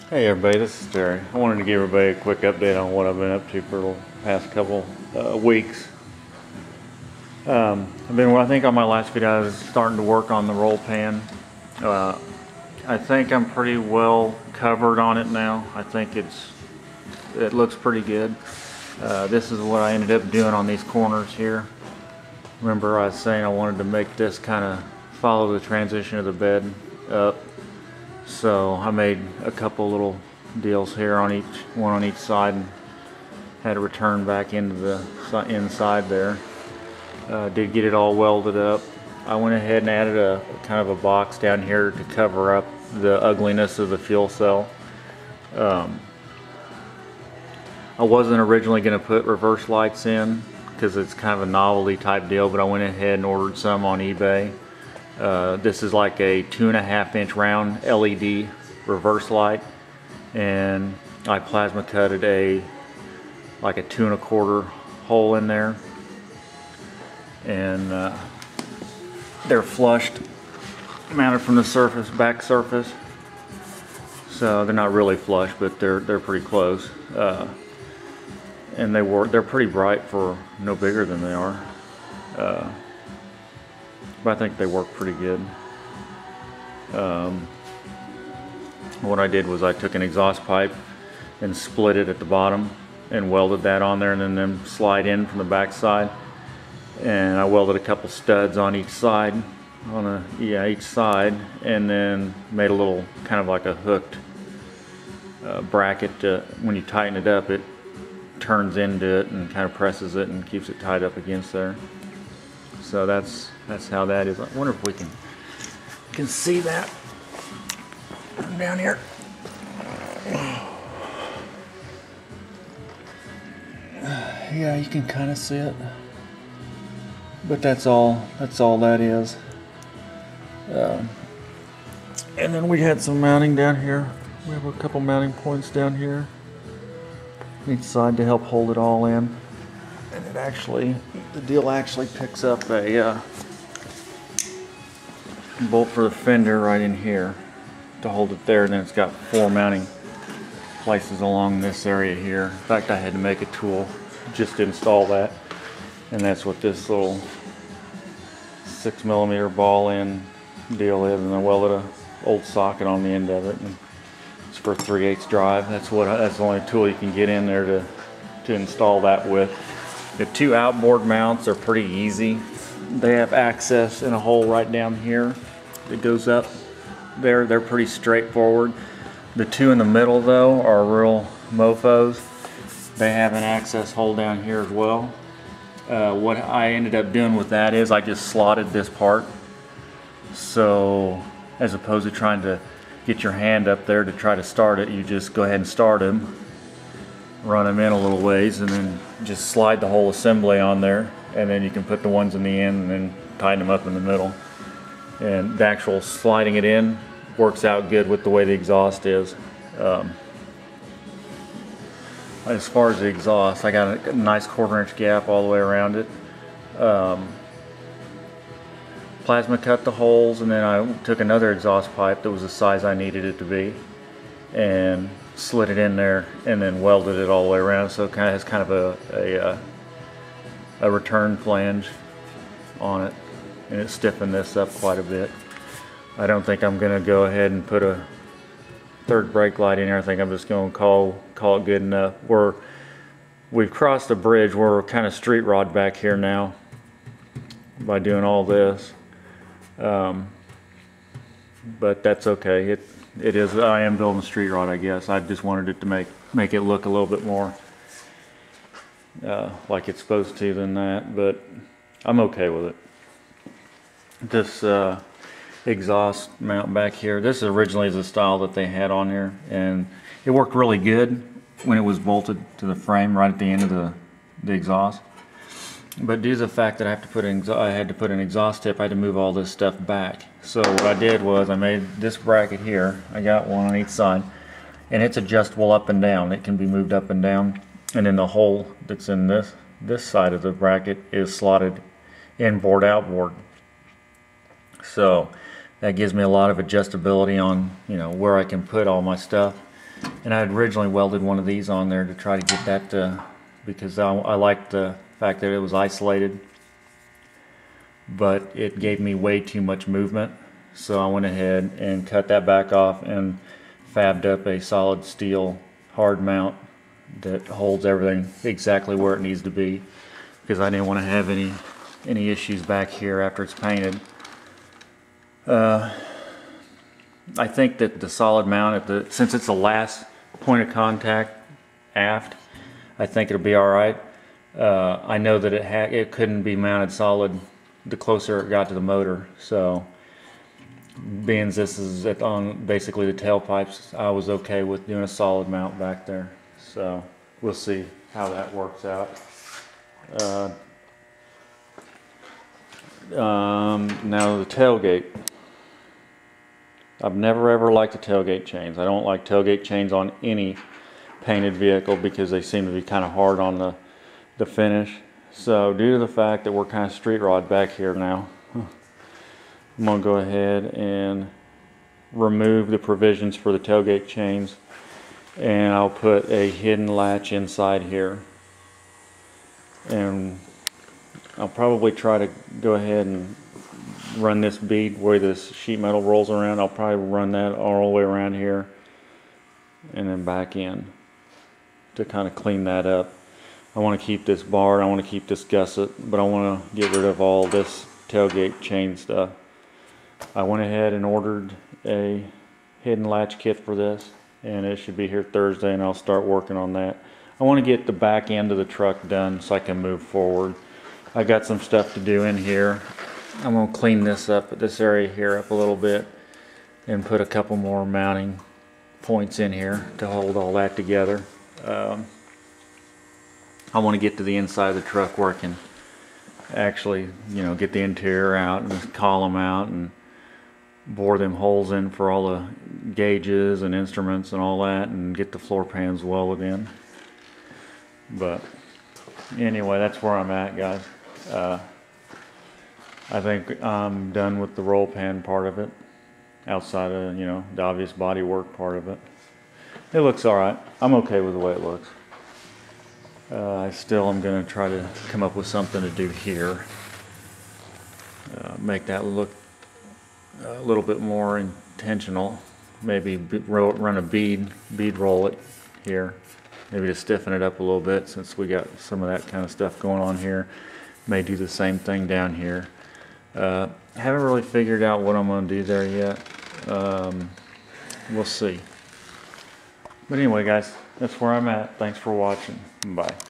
Hey everybody, this is Terry. I wanted to give everybody a quick update on what I've been up to for the past couple weeks. I think on my last video I was starting to work on the roll pan. I think I'm pretty well covered on it now. I think it looks pretty good. This is what I ended up doing on these corners here. Remember I was saying I wanted to make this kind of follow the transition of the bed up. So I made a couple little deals here on one on each side, and had to return back into the inside there. Did get it all welded up. I went ahead and added a kind of a box down here to cover up the ugliness of the fuel cell. I wasn't originally going to put reverse lights in because it's kind of a novelty type deal, but I went ahead and ordered some on eBay. This is like a 2.5-inch round LED reverse light, and I plasma cutted like a 2 1/4 hole in there, and they're flushed, mounted from the surface, back surface. So they're not really flush, but they're pretty close, and they're pretty bright for no bigger than they are. But I think they work pretty good. What I did was I took an exhaust pipe and split it at the bottom and welded that on there, and then them slide in from the back side. And I welded a couple studs on each side, each side, and then made a little kind of like a hooked bracket. When you tighten it up, it turns into it and kind of presses it and keeps it tied up against there. So that's how that is. I wonder if we can see that down here. Yeah, you can kind of see it, but that's all that is. And then we had some mounting down here. We have a couple mounting points down here each side to help hold it all in. And the deal actually picks up a bolt for the fender right in here to hold it there, and then it's got 4 mounting places along this area here. In fact, I had to make a tool just to install that, and that's what this little 6mm ball end deal is, and I welded an old socket on the end of it, and it's for 3/8 drive. That's the only tool you can get in there to install that with. The 2 outboard mounts are pretty easy. They have access in a hole right down here that goes up there. They're pretty straightforward. The 2 in the middle though are real mofos. They have an access hole down here as well. What I ended up doing with that is I just slotted this part. So as opposed to trying to get your hand up there to try to start it, you just go ahead and start them, run them in a little ways, and then just slide the whole assembly on there, and then you can put the ones in the end and then tighten them up in the middle. And the actual sliding it in works out good with the way the exhaust is. As far as the exhaust, I got a nice 1/4-inch gap all the way around it. Plasma cut the holes, and then I took another exhaust pipe that was the size I needed it to be and slid it in there, and then welded it all the way around, so it has kind of a return flange on it, and it stiffened this up quite a bit. I don't think I'm going to go ahead and put a 3rd brake light in here. I think I'm just going to call it good enough. We've crossed the bridge. We're kind of street rod back here now by doing all this, but that's okay. It is. I am building street rod, I guess. I just wanted it to make it look a little bit more like it's supposed to than that, but I'm okay with it. This exhaust mount back here, this originally is the style that they had on here, and it worked really good when it was bolted to the frame right at the end of the exhaust. But due to the fact that I had to put an exhaust tip, I had to move all this stuff back. So what I did was I made this bracket here. I got one on each side, and it's adjustable up and down. It can be moved up and down, and then the hole that's in this side of the bracket is slotted inboard outboard. So that gives me a lot of adjustability on, where I can put all my stuff. And I had originally welded one of these on there to try to get that because I liked the fact that it was isolated, but it gave me way too much movement. So I went ahead and cut that back off and fabbed up a solid steel hard mount that holds everything exactly where it needs to be, because I didn't want to have any issues back here after it's painted. I think that the solid mount, since it's the last point of contact aft, I think it'll be alright. I know that it couldn't be mounted solid the closer it got to the motor, so being this is on basically the tailpipes, I was okay with doing a solid mount back there. So we'll see how that works out. Now the tailgate. I've never ever liked the tailgate chains. I don't like tailgate chains on any painted vehicle because they seem to be kind of hard on the finish. So due to the fact that we're kind of street rod back here now, I'm going to go ahead and remove the provisions for the tailgate chains, and I'll put a hidden latch inside here. And I'll probably try to go ahead and run this bead where this sheet metal rolls around. I'll probably run that all the way around here and then back in to kind of clean that up. I want to keep this bar, I want to keep this gusset, but I want to get rid of all this tailgate chain stuff. I went ahead and ordered a hidden latch kit for this, and it should be here Thursday, and I'll start working on that. I want to get the back end of the truck done so I can move forward. I got some stuff to do in here. I'm going to clean this up, this area here up a little bit, and put a couple more mounting points in here to hold all that together. I want to get to the inside of the truck where I can actually, get the interior out and the column out and bore them holes in for all the gauges and instruments and all that, and get the floor pans welded in. But anyway, that's where I'm at, guys. I think I'm done with the roll pan part of it, outside of, the obvious body work part of it. It looks alright. I'm okay with the way it looks. I still am going to try to come up with something to do here. Make that look a little bit more intentional. Maybe run a bead roll it here. Maybe to stiffen it up a little bit, since we got some of that kind of stuff going on here. May do the same thing down here. Haven't really figured out what I'm going to do there yet. We'll see. But anyway, guys, that's where I'm at. Thanks for watching. Bye.